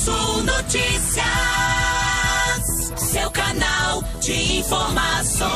Sul Notícias, seu canal de informações.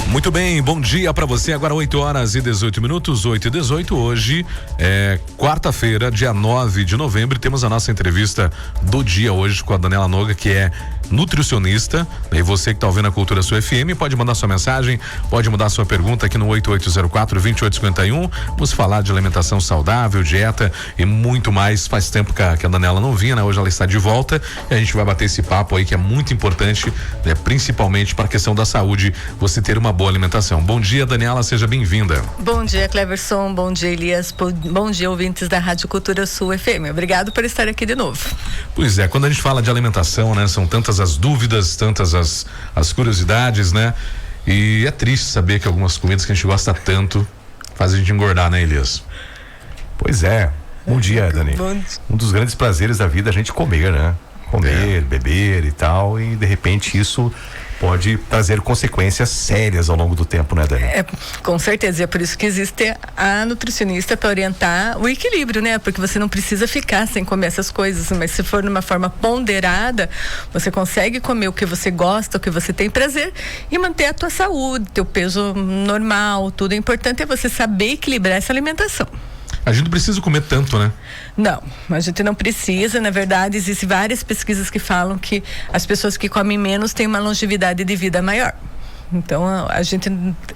Muito bem, bom dia para você. Agora 8h18, 8h18. Hoje é quarta-feira, dia 9 de novembro. Temos a nossa entrevista do dia hoje com a Daniela Noga, que é nutricionista. E você que está ouvindo a Cultura Sul FM pode mandar sua mensagem, pode mandar sua pergunta aqui no 8804-2851. Vamos falar de alimentação saudável, dieta e muito mais. Faz tempo que a Daniela não vinha, né? Hoje ela está de volta e a gente vai bater esse papo aí que é muito importante, né? Principalmente para a questão da saúde, você ter uma boa alimentação. Bom dia, Daniela, seja bem-vinda. Bom dia, Cleverson, bom dia, Elias, bom dia, ouvintes da Rádio Cultura Sul FM. Obrigado por estar aqui de novo. Pois é, quando a gente fala de alimentação, né, são tantas as dúvidas, tantas as curiosidades, né? E é triste saber que algumas comidas que a gente gosta fazem a gente engordar, né, Elias? Pois é. Bom dia, Dani. Um dos grandes prazeres da vida é a gente comer, né? Comer, beber e tal, e de repente isso pode trazer consequências sérias ao longo do tempo, né, Dani? Com certeza, e é por isso que existe a nutricionista para orientar o equilíbrio, né? Porque você não precisa ficar sem comer essas coisas, mas se for numa forma ponderada, você consegue comer o que você gosta, o que você tem prazer e manter a tua saúde, teu peso normal, tudo. O importante é você saber equilibrar essa alimentação. A gente não precisa comer tanto, né? Não, a gente não precisa. Na verdade, existem várias pesquisas que falam que as pessoas que comem menos têm uma longevidade de vida maior. Então, a gente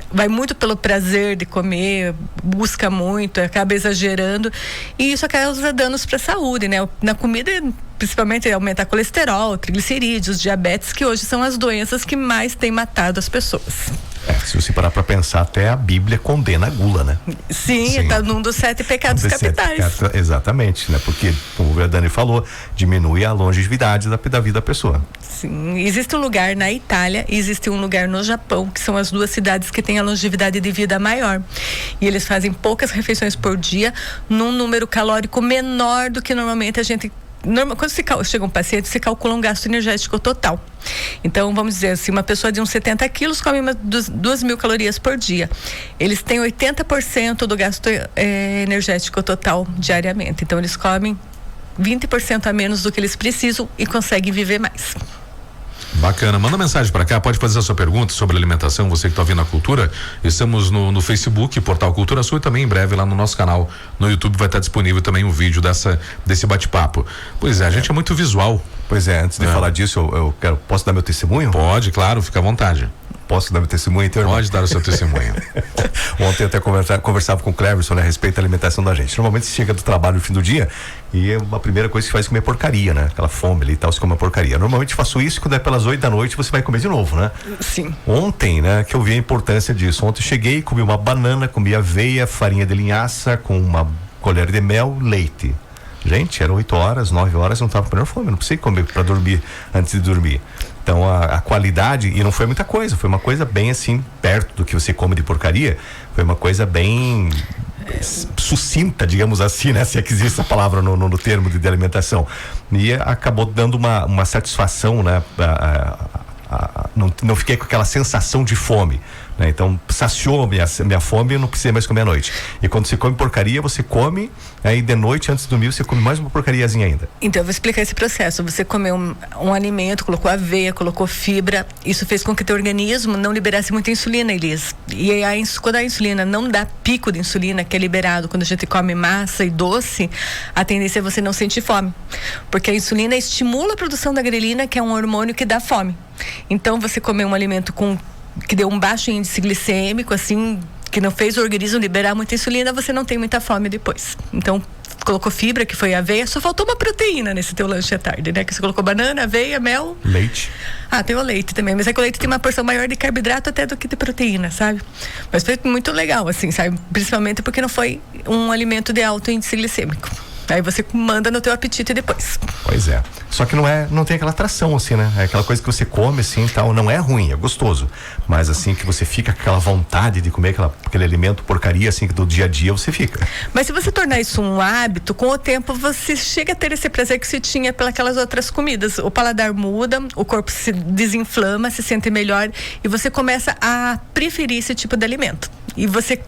vai muito pelo prazer de comer, busca muito, acaba exagerando e isso causa danos para a saúde, né? Na comida, principalmente, aumenta colesterol, triglicerídeos, diabetes, que hoje são as doenças que mais têm matado as pessoas. Se você parar para pensar, até a Bíblia condena a gula, né? Sim, tá num dos 7 pecados capitais. Exatamente, né? Porque, como o Dani falou, diminui a longevidade da vida da pessoa. Sim, existe um lugar na Itália e existe um lugar no Japão, que são as duas cidades que têm a longevidade de vida maior. E eles fazem poucas refeições por dia, num número calórico menor do que normalmente a gente... Quando chega um paciente, você calcula um gasto energético total. Então, vamos dizer assim, uma pessoa de uns 70 quilos come 2.000 calorias por dia. Eles têm 80% do gasto energético total diariamente. Então, eles comem 20% a menos do que eles precisam e conseguem viver mais. Bacana, manda mensagem para cá, pode fazer a sua pergunta sobre alimentação, você que está ouvindo a Cultura. Estamos no Facebook, Portal Cultura Sul, e também em breve lá no nosso canal no YouTube vai estar disponível também um vídeo desse bate-papo. Pois é, a gente é muito visual. Pois é, antes de falar disso, eu posso dar meu testemunho? Pode, claro, fica à vontade. Posso dar meu testemunho, então? Pode dar o seu testemunho. Ontem eu até conversava com o Cleverson, né, a respeito da alimentação da gente. Normalmente você chega do trabalho no fim do dia e a primeira coisa que faz é comer porcaria, né? Aquela fome ali e tal, você come porcaria. Normalmente faço isso e quando é pelas 8 da noite você vai comer de novo, né? Sim. Ontem, né, que eu vi a importância disso. Ontem eu cheguei, comi uma banana, comi aveia, farinha de linhaça com uma colher de mel, leite. Gente, eram 8 horas, 9 horas, eu não tava com a menor fome, eu não precisei comer para dormir antes de dormir. Então a qualidade, e não foi muita coisa, foi uma coisa bem assim, perto do que você come de porcaria, foi uma coisa bem sucinta, digamos assim, né? Se é que existe essa palavra no termo de alimentação. E acabou dando uma satisfação, né? Não fiquei com aquela sensação de fome, né? Então saciou minha fome e eu não precisei mais comer à noite. E quando você come porcaria, você come, aí de noite antes de dormir você come mais uma porcariazinha ainda. Então eu vou explicar esse processo. Você comeu um alimento, colocou aveia, colocou fibra, isso fez com que teu organismo não liberasse muita insulina, Elias. E quando a insulina não dá pico de insulina, que é liberado quando a gente come massa e doce, a tendência é você não sentir fome, porque a insulina estimula a produção da grelina, que é um hormônio que dá fome. Então você comeu um alimento que deu um baixo índice glicêmico, assim, que não fez o organismo liberar muita insulina, você não tem muita fome depois. Então colocou fibra, que foi aveia, só faltou uma proteína nesse teu lanche à tarde, né? Que você colocou banana, aveia, mel. Leite. Tem o leite também, mas é que o leite tem uma porção maior de carboidrato até do que de proteína, sabe? Mas foi muito legal, assim, sabe? Principalmente porque não foi um alimento de alto índice glicêmico. Aí você manda no teu apetite depois. Pois é. Só que não tem aquela atração assim, né? É aquela coisa que você come assim, tal, não é ruim, é gostoso, mas assim que você fica com aquela vontade de comer aquele alimento porcaria assim que do dia a dia você fica. Mas se você tornar isso um hábito, com o tempo você chega a ter esse prazer que você tinha pelas outras comidas. O paladar muda, o corpo se desinflama, se sente melhor e você começa a preferir esse tipo de alimento. E você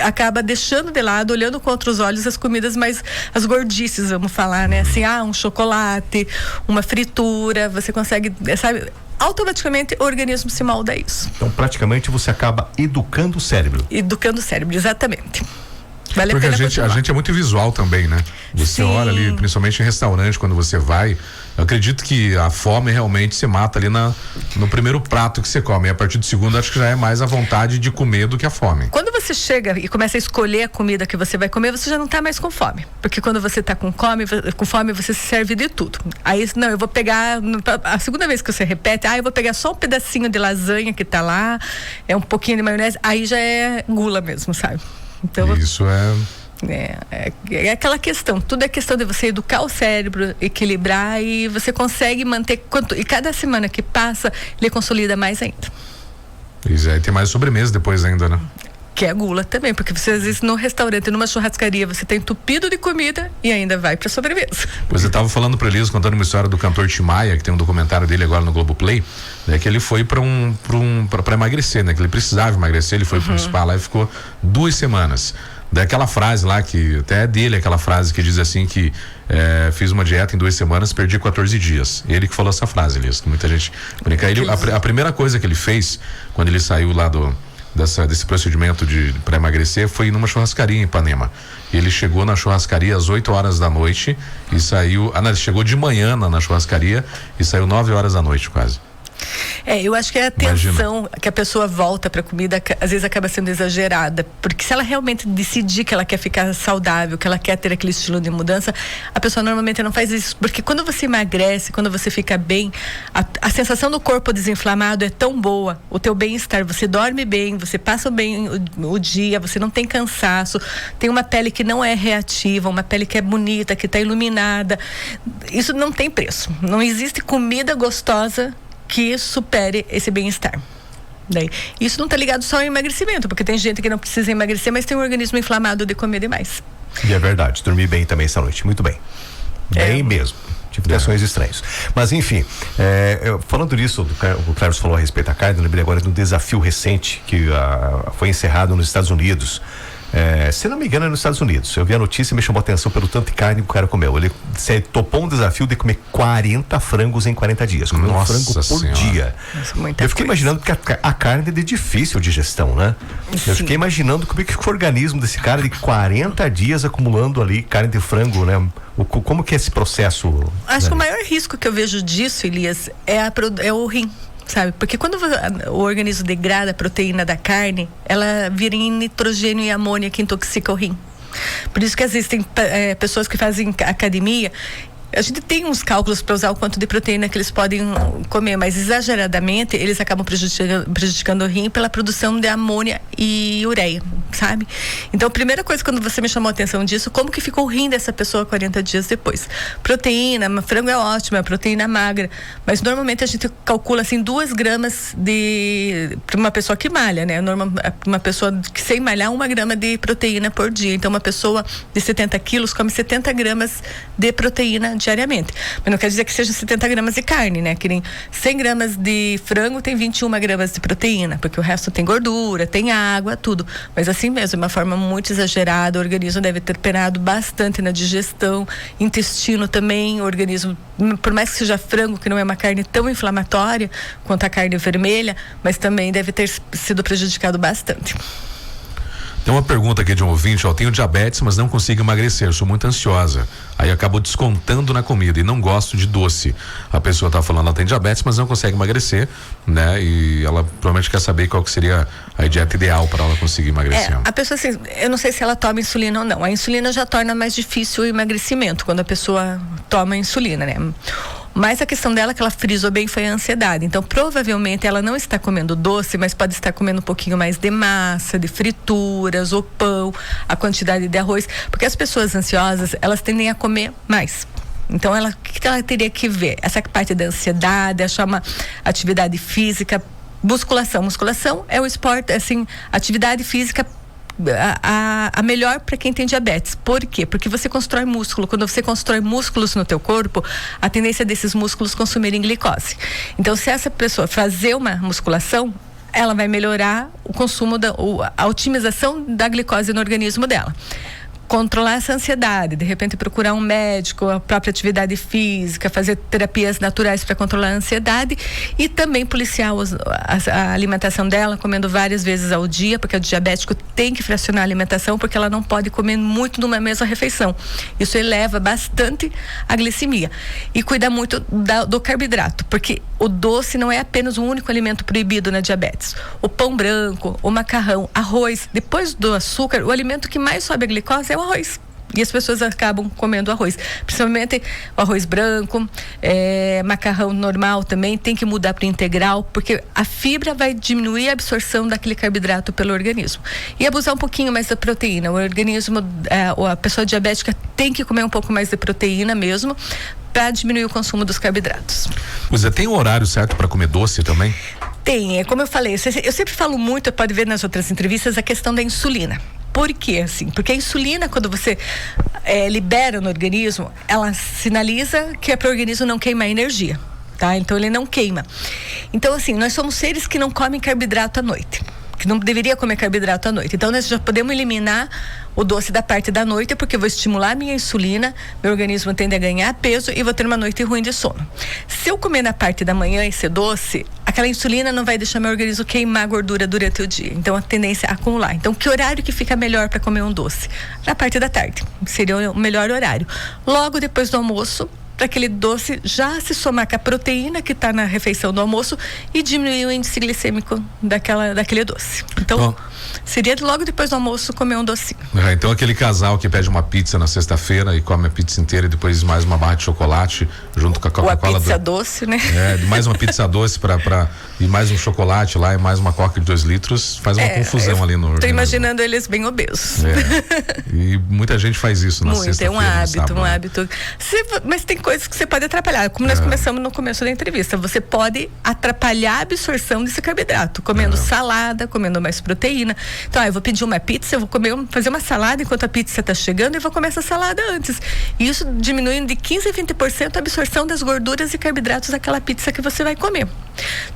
acaba deixando de lado, olhando com outros olhos as comidas mais, as gordices, vamos falar, né? Assim, um chocolate, uma fritura, você consegue, sabe, automaticamente o organismo se molda a isso. Então, praticamente você acaba educando o cérebro. Educando o cérebro, exatamente. Vale porque a gente é muito visual também, né? Você Sim. olha ali, principalmente em restaurante, quando você vai, eu acredito que a fome realmente se mata ali no primeiro prato que você come. E a partir do segundo, acho que já é mais a vontade de comer do que a fome. Quando você chega e começa a escolher a comida que você vai comer, você já não está mais com fome. Porque quando você está com fome, você se serve de tudo. Aí, não, eu vou pegar, a segunda vez que você repete, eu vou pegar só um pedacinho de lasanha que tá lá, um pouquinho de maionese, aí já é gula mesmo, sabe? Então, isso é aquela questão, tudo é questão de você educar o cérebro, equilibrar e você consegue manter, e cada semana que passa, ele consolida mais ainda. Isso aí tem mais sobremesa depois ainda, né? Que é a gula também, porque você às vezes no restaurante, numa churrascaria, você tá entupido de comida e ainda vai pra sobremesa. Pois eu tava falando pra Elisa, contando uma história do cantor Tim Maia, que tem um documentário dele agora no Globoplay, né, que ele foi pra emagrecer, né? Que ele precisava emagrecer, ele foi pra um spa lá e ficou 2 semanas. Daquela frase lá, que até é dele, aquela frase que diz assim que fiz uma dieta em 2 semanas, perdi 14 dias. Ele que falou essa frase, Elisa, que muita gente brinca. A primeira coisa que ele fez, quando ele saiu lá desse procedimento para emagrecer, foi numa churrascaria em Ipanema. Ele chegou na churrascaria às 8 horas da noite e saiu, ele chegou de manhã na churrascaria e saiu 9 horas da noite quase. Eu acho que a atenção que a pessoa volta para a comida às vezes acaba sendo exagerada, porque se ela realmente decidir que ela quer ficar saudável, que ela quer ter aquele estilo de mudança, a pessoa normalmente não faz isso, porque quando você emagrece, quando você fica bem, a sensação do corpo desinflamado é tão boa, o teu bem-estar, você dorme bem, você passa bem o dia, você não tem cansaço, tem uma pele que não é reativa, uma pele que é bonita, que está iluminada, isso não tem preço, não existe comida gostosa que supere esse bem-estar. Isso não está ligado só ao emagrecimento, porque tem gente que não precisa emagrecer, mas tem um organismo inflamado de comer demais. E é verdade, dormi bem também essa noite, muito bem. Bem mesmo. Tive ações estranhas. Mas enfim, falando disso, o Cleverson falou a respeito da carne, eu lembrei agora de um desafio recente que foi encerrado nos Estados Unidos. Se não me engano, é nos Estados Unidos. Eu vi a notícia e me chamou a atenção pelo tanto de carne que o cara comeu. Ele topou um desafio de comer 40 frangos em 40 dias. Comeu um frango por dia. Eu fiquei imaginando, porque a carne é de difícil digestão, né? Sim. Eu fiquei imaginando como é que ficou o organismo desse cara de 40 dias acumulando ali carne de frango, né? Como que é esse processo? Acho que o maior risco que eu vejo disso, Elias, é o rim. Sabe? Porque quando o organismo degrada a proteína da carne, ela vira em nitrogênio e amônia que intoxica o rim. Por isso que às vezes tem pessoas que fazem academia. A gente tem uns cálculos para usar o quanto de proteína que eles podem comer, mas exageradamente eles acabam prejudicando o rim pela produção de amônia e ureia, sabe? Então, a primeira coisa, quando você me chamou a atenção disso, como que ficou o rim dessa pessoa 40 dias depois? Proteína, frango é ótimo, é proteína magra, mas normalmente a gente calcula assim 2 gramas para uma pessoa que malha, né? Uma pessoa que sem malhar 1 grama de proteína por dia. Então, uma pessoa de 70 quilos come 70 gramas de proteína diariamente. Mas não quer dizer que seja 70 gramas de carne, né? Que nem 100 gramas de frango tem 21 gramas de proteína, porque o resto tem gordura, tem água, tudo. Mas assim mesmo, de uma forma muito exagerada, o organismo deve ter penado bastante na digestão, intestino também, o organismo, por mais que seja frango, que não é uma carne tão inflamatória quanto a carne vermelha, mas também deve ter sido prejudicado bastante. Tem uma pergunta aqui de um ouvinte, tenho diabetes, mas não consigo emagrecer, sou muito ansiosa. Aí acabo descontando na comida e não gosto de doce. A pessoa tá falando, ela tem diabetes, mas não consegue emagrecer, né? E ela provavelmente quer saber qual que seria a dieta ideal para ela conseguir emagrecer. A pessoa, assim, eu não sei se ela toma insulina ou não. A insulina já torna mais difícil o emagrecimento quando a pessoa toma insulina, né? Mas a questão dela, que ela frisou bem, foi a ansiedade. Então, provavelmente, ela não está comendo doce, mas pode estar comendo um pouquinho mais de massa, de frituras, ou pão, a quantidade de arroz. Porque as pessoas ansiosas, elas tendem a comer mais. Então, o que ela teria que ver? Essa parte da ansiedade, achar uma atividade física, musculação. Musculação é o esporte, assim, atividade física a melhor para quem tem diabetes. Por quê? Porque você constrói músculo. Quando você constrói músculos no teu corpo, a tendência desses músculos consumirem glicose. Então, se essa pessoa fazer uma musculação, ela vai melhorar o consumo, a otimização da glicose no organismo dela. Controlar essa ansiedade, de repente procurar um médico, a própria atividade física, fazer terapias naturais para controlar a ansiedade e também policiar a alimentação dela, comendo várias vezes ao dia, porque o diabético tem que fracionar a alimentação, porque ela não pode comer muito numa mesma refeição. Isso eleva bastante a glicemia. E cuidar muito do carboidrato, porque o doce não é apenas o único alimento proibido na diabetes. O pão branco, o macarrão, arroz, depois do açúcar, o alimento que mais sobe a glicose é o arroz. E as pessoas acabam comendo arroz, principalmente o arroz branco, macarrão normal também tem que mudar para integral, porque a fibra vai diminuir a absorção daquele carboidrato pelo organismo. E abusar um pouquinho mais da proteína. O organismo, a pessoa diabética tem que comer um pouco mais de proteína mesmo, para diminuir o consumo dos carboidratos. Pois é, tem um horário certo para comer doce também? Tem, como eu falei, eu sempre falo muito, pode ver nas outras entrevistas, a questão da insulina. Por quê, assim? Porque a insulina, quando você libera no organismo, ela sinaliza que é para o organismo não queimar energia, tá? Então ele não queima. Então, assim, nós somos seres que não comem carboidrato à noite, que não deveria comer carboidrato à noite. Então nós já podemos eliminar o doce da parte da noite, porque eu vou estimular a minha insulina, meu organismo tende a ganhar peso e vou ter uma noite ruim de sono. Se eu comer na parte da manhã e ser doce, aquela insulina não vai deixar meu organismo queimar gordura durante o dia. Então a tendência é acumular. Então que horário que fica melhor para comer um doce? Na parte da tarde, seria o melhor horário. Logo depois do almoço, para aquele doce já se somar com a proteína que está na refeição do almoço e diminuir o índice glicêmico daquele doce. Então, seria logo depois do almoço comer um docinho. Então aquele casal que pede uma pizza na sexta-feira e come a pizza inteira e depois mais uma barra de chocolate junto com a Coca-Cola. Ou a pizza doce, né? Mais uma pizza doce e mais um chocolate lá e mais uma Coca de 2 litros, faz uma confusão ali no... Tô imaginando eles bem obesos. E muita gente faz isso na sexta-feira. É um hábito. Mas tem coisas que você pode atrapalhar, como nós começamos no começo da entrevista. Você pode atrapalhar a absorção desse carboidrato, comendo salada, comendo mais proteína. Então, eu vou pedir uma pizza, eu vou fazer uma salada enquanto a pizza está chegando e vou comer essa salada antes. E isso diminuindo de 15% a 20% a absorção das gorduras e carboidratos daquela pizza que você vai comer.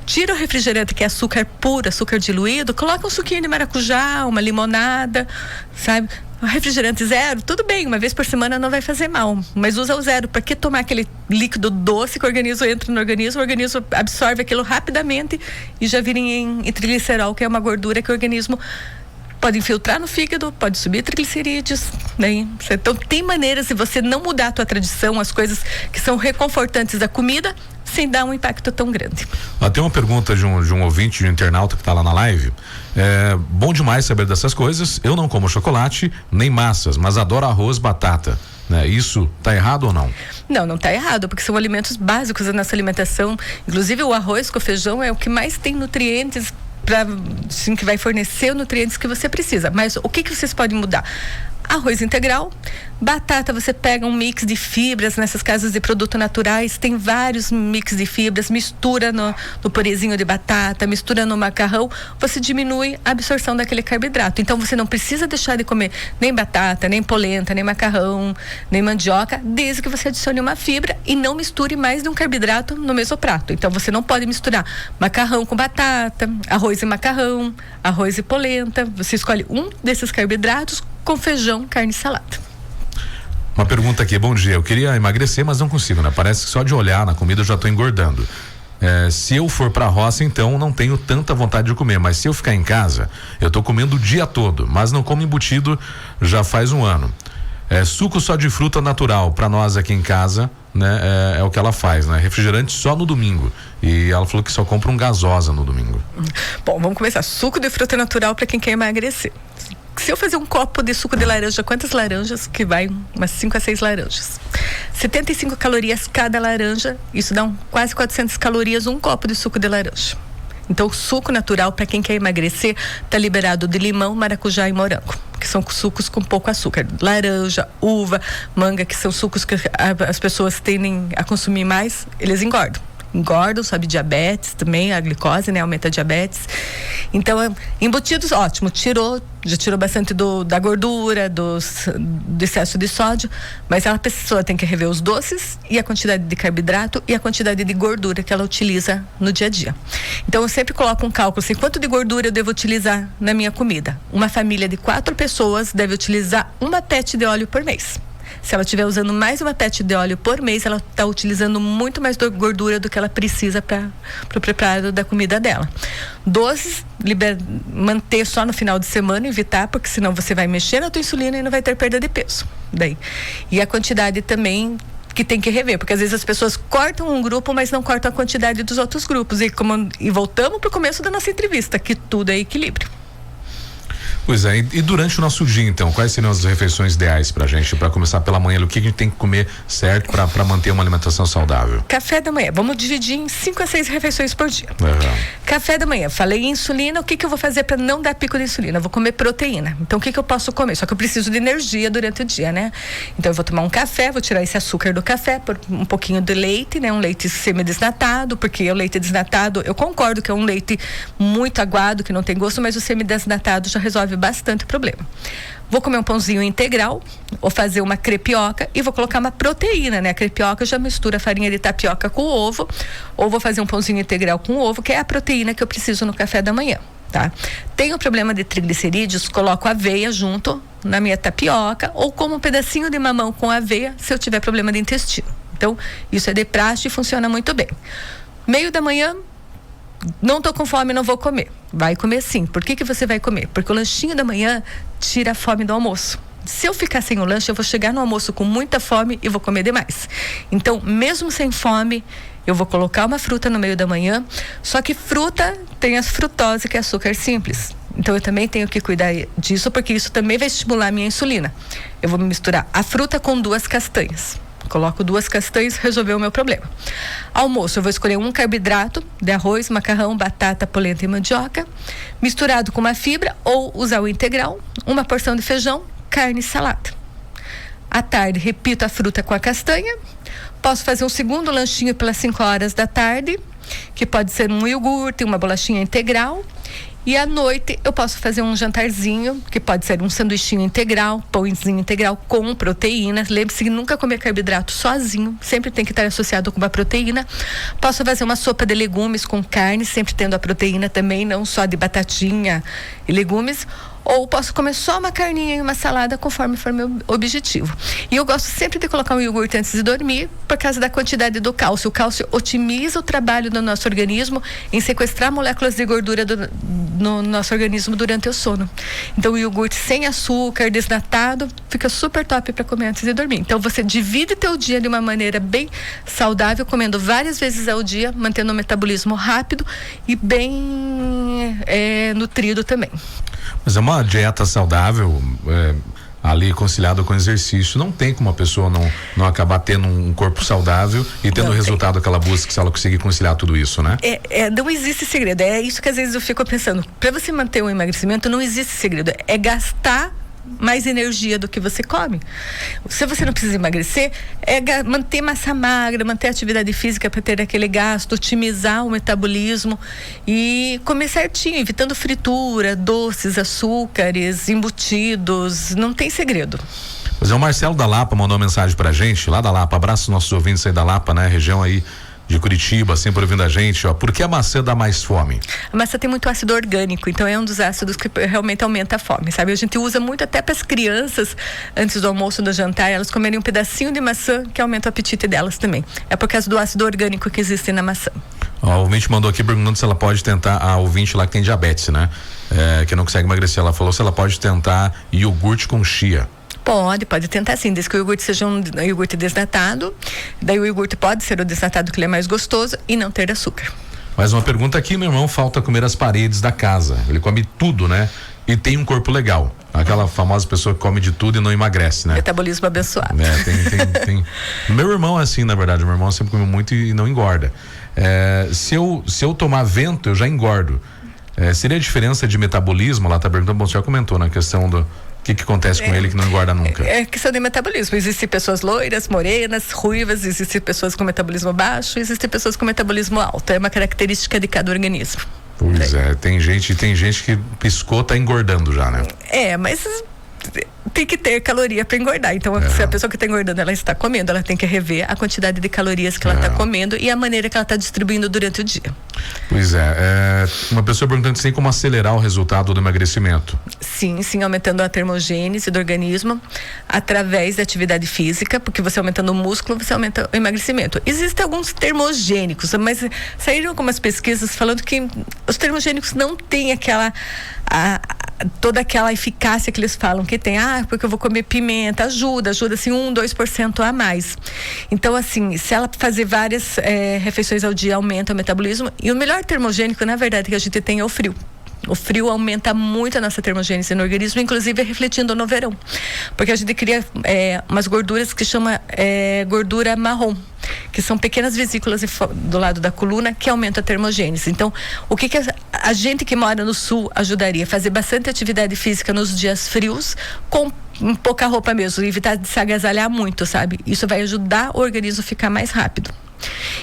Tira o refrigerante, que é açúcar puro, açúcar diluído, coloca um suquinho de maracujá, uma limonada, sabe? Refrigerante zero, tudo bem, uma vez por semana não vai fazer mal, mas usa o zero. Para que tomar aquele líquido doce que o organismo entra no organismo, o organismo absorve aquilo rapidamente e já vira em triglicerol, que é uma gordura que o organismo pode infiltrar no fígado, pode subir triglicerídeos, né? Então tem maneiras de você não mudar a tua tradição, as coisas que são reconfortantes da comida, sem dar um impacto tão grande. Tem uma pergunta de um ouvinte, de um internauta que está lá na live. Bom demais saber dessas coisas. Eu não como chocolate nem massas, mas adoro arroz, batata. Isso tá errado ou não? Não tá errado, porque são alimentos básicos da nossa alimentação. Inclusive o arroz com feijão é o que mais tem nutrientes que vai fornecer os nutrientes que você precisa. Mas o que vocês podem mudar? Arroz integral, batata, você pega um mix de fibras nessas casas de produtos naturais, tem vários mix de fibras, mistura no purezinho de batata, mistura no macarrão, você diminui a absorção daquele carboidrato. Então você não precisa deixar de comer nem batata, nem polenta, nem macarrão, nem mandioca, desde que você adicione uma fibra e não misture mais de um carboidrato no mesmo prato. Então você não pode misturar macarrão com batata, arroz e macarrão, arroz e polenta. Você escolhe um desses carboidratos com feijão, carne e salada. Uma pergunta aqui, bom dia, eu queria emagrecer, mas não consigo, né? Parece que só de olhar na comida eu já tô engordando. Se eu for pra roça, então não tenho tanta vontade de comer, mas se eu ficar em casa, eu tô comendo o dia todo, mas não como embutido já faz um ano. Suco só de fruta natural, pra nós aqui em casa, né? É o que ela faz, né? Refrigerante só no domingo. E ela falou que só compra um gasosa no domingo. Bom, vamos começar. Suco de fruta natural pra quem quer emagrecer. Se eu fazer um copo de suco de laranja, quantas laranjas que vai? Umas 5 a 6 laranjas. 75 calorias cada laranja, isso dá quase 400 calorias um copo de suco de laranja. Então, o suco natural, para quem quer emagrecer, está liberado de limão, maracujá e morango, que são sucos com pouco açúcar. Laranja, uva, manga, que são sucos que as pessoas tendem a consumir mais, eles engordam, sobe diabetes também, a glicose, né, aumenta a diabetes. Então, embutidos, ótimo, já tirou bastante da gordura, do excesso de sódio, mas a pessoa tem que rever os doces e a quantidade de carboidrato e a quantidade de gordura que ela utiliza no dia a dia. Então, eu sempre coloco um cálculo assim, quanto de gordura eu devo utilizar na minha comida. Uma família de 4 pessoas deve utilizar uma PET de óleo por mês. Se ela estiver usando mais uma PET de óleo por mês, ela está utilizando muito mais gordura do que ela precisa para o preparo da comida dela. Doces, manter só no final de semana, evitar, porque senão você vai mexer na tua insulina e não vai ter perda de peso. E a quantidade também que tem que rever, porque às vezes as pessoas cortam um grupo, mas não cortam a quantidade dos outros grupos. E voltamos para o começo da nossa entrevista, que tudo é equilíbrio. Pois é, e durante o nosso dia, então, quais seriam as refeições ideais pra gente, pra começar pela manhã? O que a gente tem que comer certo pra manter uma alimentação saudável? Café da manhã, vamos dividir em 5 a 6 refeições por dia. Café da manhã, falei em insulina, o que eu vou fazer pra não dar pico de insulina? Eu vou comer proteína. Então, o que eu posso comer? Só que eu preciso de energia durante o dia, né? Então, eu vou tomar um café, vou tirar esse açúcar do café, por um pouquinho de leite, né? Um leite semidesnatado, porque o leite desnatado, eu concordo que é um leite muito aguado, que não tem gosto, mas o semidesnatado já resolve bastante problema. Vou comer um pãozinho integral, ou fazer uma crepioca e vou colocar uma proteína, né? A crepioca já mistura farinha de tapioca com ovo, ou vou fazer um pãozinho integral com ovo, que é a proteína que eu preciso no café da manhã, tá? Tenho problema de triglicerídeos, coloco aveia junto na minha tapioca, ou como um pedacinho de mamão com aveia, se eu tiver problema de intestino. Então, isso é de praxe e funciona muito bem. Meio da manhã, não tô com fome, não vou comer. Vai comer sim. Por que você vai comer? Porque o lanchinho da manhã tira a fome do almoço. Se eu ficar sem o lanche, eu vou chegar no almoço com muita fome e vou comer demais. Então, mesmo sem fome, eu vou colocar uma fruta no meio da manhã. Só que fruta tem a frutose, que é açúcar simples. Então, eu também tenho que cuidar disso, porque isso também vai estimular a minha insulina. Eu vou misturar a fruta com 2 castanhas. Coloco 2 castanhas, resolveu o meu problema. Almoço, eu vou escolher um carboidrato de arroz, macarrão, batata, polenta e mandioca, misturado com uma fibra, ou usar o integral, uma porção de feijão, carne e salada. À tarde, repito a fruta com a castanha. Posso fazer um segundo lanchinho pelas 5 horas da tarde, que pode ser um iogurte, uma bolachinha integral. E à noite eu posso fazer um jantarzinho, que pode ser um sanduichinho integral, pãozinho integral com proteínas. Lembre-se que nunca comer carboidrato sozinho, sempre tem que estar associado com uma proteína. Posso fazer uma sopa de legumes com carne, sempre tendo a proteína também, não só de batatinha e legumes. Ou posso comer só uma carninha e uma salada, conforme for meu objetivo. E eu gosto sempre de colocar um iogurte antes de dormir, por causa da quantidade do cálcio. O cálcio otimiza o trabalho do nosso organismo em sequestrar moléculas de gordura no nosso organismo durante o sono. Então, o iogurte sem açúcar, desnatado, fica super top para comer antes de dormir. Então, você divide teu dia de uma maneira bem saudável, comendo várias vezes ao dia, mantendo o metabolismo rápido e bem nutrido também. Mas é uma dieta saudável, ali conciliado com exercício. Não tem como a pessoa não acabar tendo um corpo saudável e tendo o resultado que ela busca, se ela conseguir conciliar tudo isso, né? Não existe segredo. É isso que às vezes eu fico pensando. Para você manter o emagrecimento, não existe segredo. É gastar mais energia do que você come. Se você não precisa emagrecer, manter massa magra, manter atividade física para ter aquele gasto, otimizar o metabolismo e comer certinho, evitando fritura, doces, açúcares, embutidos. Não tem segredo. Pois é, o Marcelo da Lapa mandou uma mensagem pra gente, lá da Lapa. Abraço aos nossos ouvintes aí da Lapa, né? Região aí de Curitiba, sempre ouvindo a gente, ó. Por que a maçã dá mais fome? A maçã tem muito ácido orgânico, então é um dos ácidos que realmente aumenta a fome, sabe? A gente usa muito até para as crianças, antes do almoço, do jantar, elas comerem um pedacinho de maçã, que aumenta o apetite delas também. É por causa do ácido orgânico que existe na maçã. Ó, o ouvinte mandou aqui perguntando se ela pode tentar, a ouvinte lá que tem diabetes, né? Que não consegue emagrecer, ela falou se ela pode tentar iogurte com chia. Pode tentar sim, desde que o iogurte seja um iogurte desnatado. Daí o iogurte pode ser o desnatado, que ele é mais gostoso, e não ter açúcar. Mais uma pergunta aqui, meu irmão falta comer as paredes da casa. Ele come tudo, né? E tem um corpo legal. Aquela famosa pessoa que come de tudo e não emagrece, né? Metabolismo abençoado. Tem. Meu irmão é assim, na verdade. Meu irmão sempre come muito e não engorda. Se eu tomar vento, eu já engordo. Seria a diferença de metabolismo? Lá tá perguntando, bom, o senhor comentou na questão do que acontece com ele que não engorda nunca. É questão de metabolismo. Existem pessoas loiras, morenas, ruivas, existem pessoas com metabolismo baixo, existem pessoas com metabolismo alto. É uma característica de cada organismo. Pois é, tem gente que piscou, tá engordando já, né? Mas tem que ter caloria para engordar. Então, se a pessoa que está engordando, ela está comendo, ela tem que rever a quantidade de calorias que ela está comendo e a maneira que ela está distribuindo durante o dia. Pois uma pessoa perguntando se tem como acelerar o resultado do emagrecimento. Sim, aumentando a termogênese do organismo através da atividade física, porque você aumentando o músculo, você aumenta o emagrecimento. Existem alguns termogênicos, mas saíram algumas pesquisas falando que os termogênicos não têm toda aquela eficácia que eles falam que tem. Porque eu vou comer pimenta, ajuda assim 2% a mais. Então, assim, se ela fazer várias refeições ao dia, aumenta o metabolismo. E o melhor termogênico, na verdade, que a gente tem é o frio. O frio aumenta muito a nossa termogênese no organismo, inclusive refletindo no verão. Porque a gente cria umas gorduras que chama gordura marrom, que são pequenas vesículas do lado da coluna que aumentam a termogênese. Então, o que a gente que mora no sul ajudaria? Fazer bastante atividade física nos dias frios, com pouca roupa mesmo, evitar de se agasalhar muito, sabe? Isso vai ajudar o organismo a ficar mais rápido.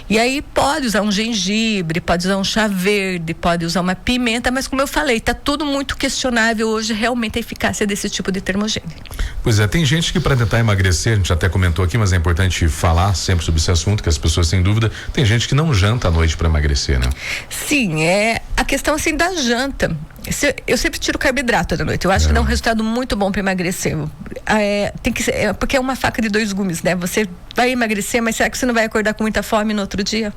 E aí pode usar um gengibre, pode usar um chá verde, pode usar uma pimenta, mas como eu falei, tá tudo muito questionável hoje realmente a eficácia desse tipo de termogênico. Pois é, tem gente que para tentar emagrecer, a gente até comentou aqui, mas é importante falar sempre sobre esse assunto, que as pessoas têm dúvida, tem gente que não janta à noite para emagrecer, né? Sim, a questão assim da janta. Eu sempre tiro carboidrato da noite. Eu acho que dá um resultado muito bom para emagrecer. Tem que ser, porque é uma faca de dois gumes, né? Você vai emagrecer, mas será que você não vai acordar com muita fome no outro dia?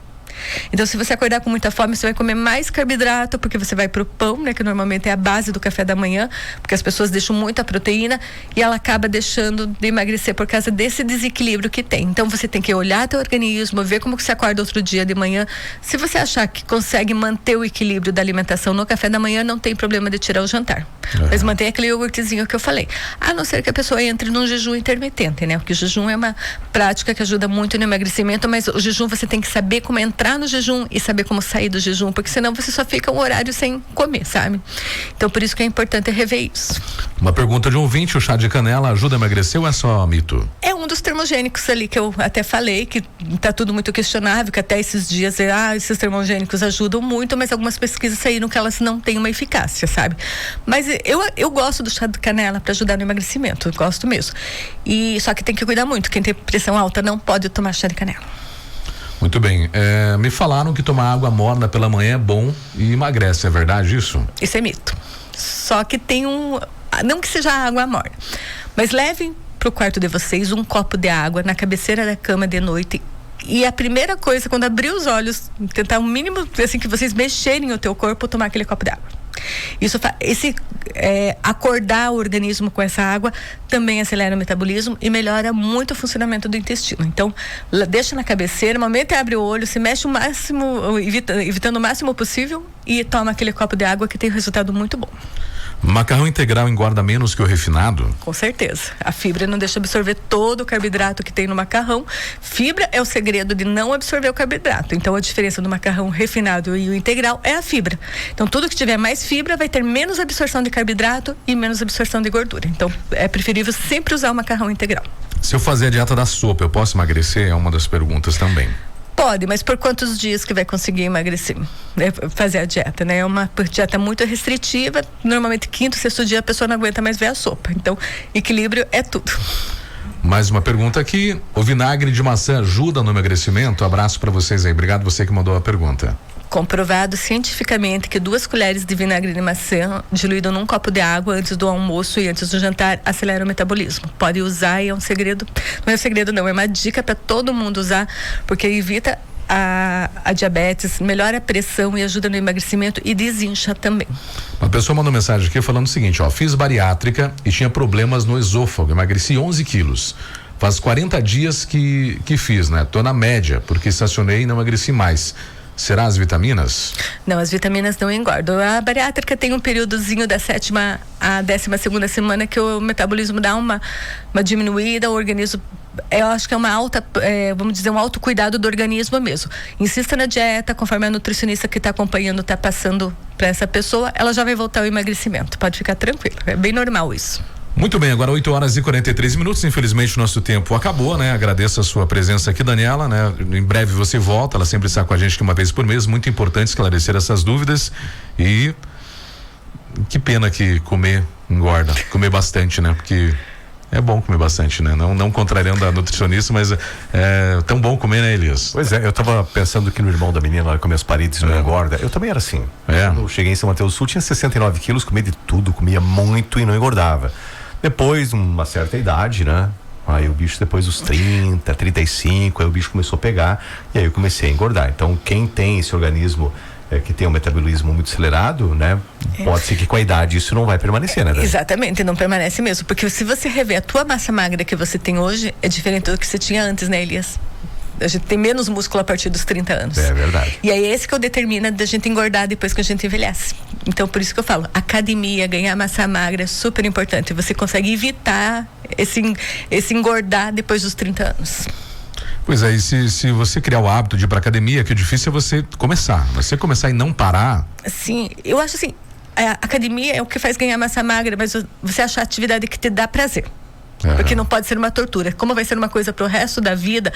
Então, se você acordar com muita fome, você vai comer mais carboidrato, porque você vai pro pão, né? Que normalmente é a base do café da manhã, porque as pessoas deixam muita proteína e ela acaba deixando de emagrecer por causa desse desequilíbrio que tem. Então, você tem que olhar teu organismo, ver como que você acorda outro dia de manhã. Se você achar que consegue manter o equilíbrio da alimentação no café da manhã, não tem problema de tirar o jantar. Mas mantém aquele iogurtezinho que eu falei. A não ser que a pessoa entre num jejum intermitente, né? Porque o jejum é uma prática que ajuda muito no emagrecimento, mas o jejum você tem que saber como entrar no jejum e saber como sair do jejum, porque senão você só fica um horário sem comer, sabe? Então, por isso que é importante rever isso. Uma pergunta de um ouvinte: o chá de canela ajuda a emagrecer ou é só mito? É um dos termogênicos ali que eu até falei, que tá tudo muito questionável, que até esses dias, esses termogênicos ajudam muito, mas algumas pesquisas saíram que elas não têm uma eficácia, sabe? Mas eu gosto do chá de canela para ajudar no emagrecimento, eu gosto mesmo. E só que tem que cuidar muito, quem tem pressão alta não pode tomar chá de canela. Muito bem, me falaram que tomar água morna pela manhã é bom e emagrece, é verdade isso? Isso é mito. Só que tem não que seja água morna, mas levem pro quarto de vocês um copo de água na cabeceira da cama de noite. E a primeira coisa, quando abrir os olhos, tentar o mínimo, assim, que vocês mexerem o teu corpo, tomar aquele copo de água. Acordar o organismo com essa água também acelera o metabolismo e melhora muito o funcionamento do intestino. Então, deixa na cabeceira, no momento abre o olho, se mexe o máximo, evitando o máximo possível e toma aquele copo de água que tem um resultado muito bom. Macarrão integral engorda menos que o refinado? Com certeza. A fibra não deixa absorver todo o carboidrato que tem no macarrão. Fibra é o segredo de não absorver o carboidrato. Então, a diferença do macarrão refinado e o integral é a fibra. Então, tudo que tiver mais fibra vai ter menos absorção de carboidrato e menos absorção de gordura. Então, é preferível sempre usar o macarrão integral. Se eu fazer a dieta da sopa, eu posso emagrecer? É uma das perguntas também. Pode, mas por quantos dias que vai conseguir emagrecer? Fazer a dieta, né? É uma dieta muito restritiva. Normalmente, quinto, sexto dia, a pessoa não aguenta mais ver a sopa. Então, equilíbrio é tudo. Mais uma pergunta aqui: o vinagre de maçã ajuda no emagrecimento? Abraço para vocês aí. Obrigado você que mandou a pergunta. Comprovado cientificamente que 2 colheres de vinagre de maçã diluído num copo de água antes do almoço e antes do jantar acelera o metabolismo. Pode usar e é um segredo. Não é um segredo não, é uma dica para todo mundo usar, porque evita a diabetes, melhora a pressão e ajuda no emagrecimento e desincha também. Uma pessoa mandou mensagem aqui falando o seguinte: fiz bariátrica e tinha problemas no esôfago, emagreci 11 quilos. Faz 40 dias que fiz, né? Tô na média, porque estacionei e não emagreci mais. Será as vitaminas? Não, as vitaminas não engordam. A bariátrica tem um períodozinho da 7ª à 12ª semana que o metabolismo dá uma diminuída, o organismo, eu acho que é uma vamos dizer, um autocuidado do organismo mesmo. Insista na dieta, conforme a nutricionista que está acompanhando está passando para essa pessoa, ela já vai voltar ao emagrecimento. Pode ficar tranquilo, é bem normal isso. Muito bem, agora 8h43. Infelizmente o nosso tempo acabou, né? Agradeço a sua presença aqui, Daniela, né? Em breve você volta, ela sempre está com a gente aqui uma vez por mês. Muito importante esclarecer essas dúvidas. E que pena que comer engorda, comer bastante, né? Porque é bom comer bastante, né? Não contrariando a nutricionista, mas é tão bom comer, né, Elias? Pois é, eu tava pensando que no irmão da menina lá comer as paredes não engorda. Eu também era assim. Quando eu cheguei em São Mateus do Sul, tinha 69 quilos, comia de tudo, comia muito e não engordava. Depois, uma certa idade, né? Aí o bicho, depois dos 30, 35, aí o bicho começou a pegar e aí eu comecei a engordar. Então, quem tem esse organismo que tem um metabolismo muito acelerado, né? Pode ser que com a idade isso não vai permanecer, né? Exatamente, não permanece mesmo. Porque se você rever a tua massa magra que você tem hoje, é diferente do que você tinha antes, né, Elias? A gente tem menos músculo a partir dos 30 anos. É verdade. E é esse que determina da gente engordar depois que a gente envelhece. Então, por isso que eu falo, academia, ganhar massa magra é super importante. Você consegue evitar esse engordar depois dos 30 anos. Pois é, e se você criar o hábito de ir pra academia, que o difícil é você começar. Você começar e não parar. Sim, eu acho assim, a academia é o que faz ganhar massa magra, mas você achar a atividade que te dá prazer. Porque não pode ser uma tortura. Como vai ser uma coisa pro resto da vida?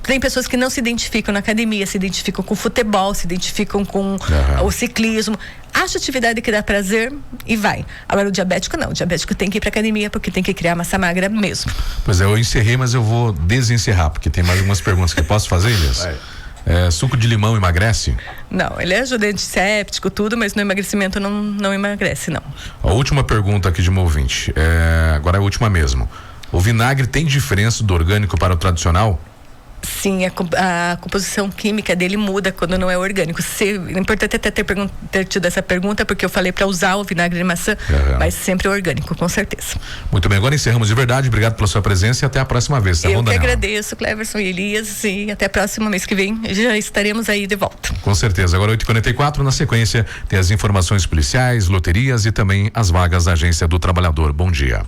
Tem pessoas que não se identificam na academia, se identificam com futebol, se identificam com o ciclismo. Acha atividade que dá prazer e vai. Agora o diabético não. O diabético tem que ir pra academia porque tem que criar massa magra mesmo. Pois é, eu encerrei, mas eu vou desencerrar, porque tem mais algumas perguntas que eu posso fazer, Elias? Suco de limão emagrece? Não, ele ajuda antisséptico, tudo, mas no emagrecimento não emagrece, não. A última pergunta aqui de uma ouvinte, agora é a última mesmo. O vinagre tem diferença do orgânico para o tradicional? Sim, a composição química dele muda quando não é orgânico. É importante até ter tido essa pergunta, porque eu falei para usar o vinagre de maçã, mas sempre orgânico, com certeza. Muito bem, agora encerramos de verdade. Obrigado pela sua presença e até a próxima vez, tá bom, Daniela? Eu que agradeço, Cleverson e Elias, e até a próxima mês que vem já estaremos aí de volta. Com certeza. Agora 8h44, na sequência tem as informações policiais, loterias e também as vagas da Agência do Trabalhador. Bom dia.